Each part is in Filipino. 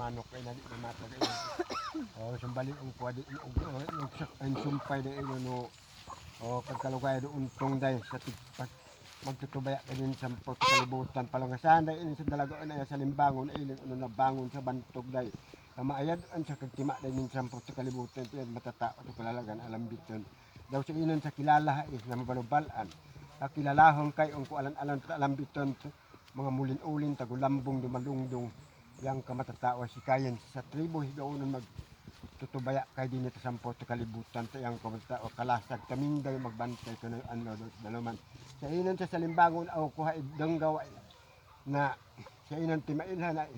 manok kay nadi na mata kay. Oh, sumbali ang kuwadi ang sumpay na ino no. Oh, pagkalugay do untong day sa tigpat magtutubaya ka din sa kalibutan palangasan day ini sa dalagaan ay sa limbangon ay ano na bangon sa bantog day. Maayad an sa kagtima day min sa kalibutan tiyan matatao to kalalagan alam biton. Daw sa inon sa kilala is na mabalubalan. Kilalahon kay ung alan-alan sa alam biton mga mulin-ulin tagulambong dumalungdong yang kamatatao si kayen sa tribo higaunon mag tutubaya kay din ito sampo to kalibutan to yang kamatatao kalasag kaming day magbantay kuno ano dalaman sa inon sa salimbangon aw kuha idenggaw na sa inon timailhan na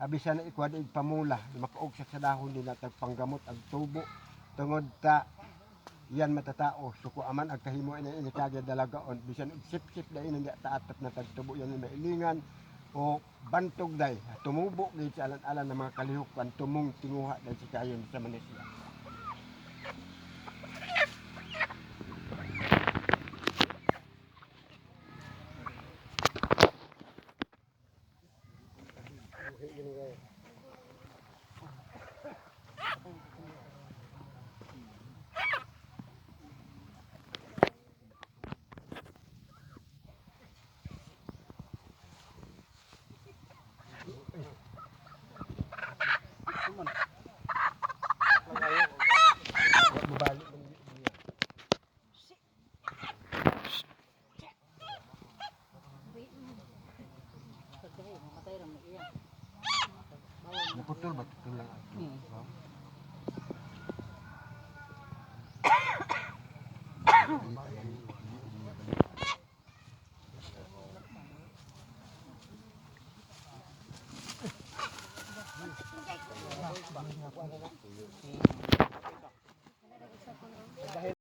abisan na ikwad pamula makaog sa dahon nila tagpanggamot ag tubo tungod ta yan matatao suko aman ag kahimo ina inikagya dalagaon bisan sip-sip da inon ya taatap na tagtubo yan mailingan o bantog day tumubo gid sa alan-alan ng mga kalihok tumong tinguha day si kayon sa Manisya. Naputol ba ito lang?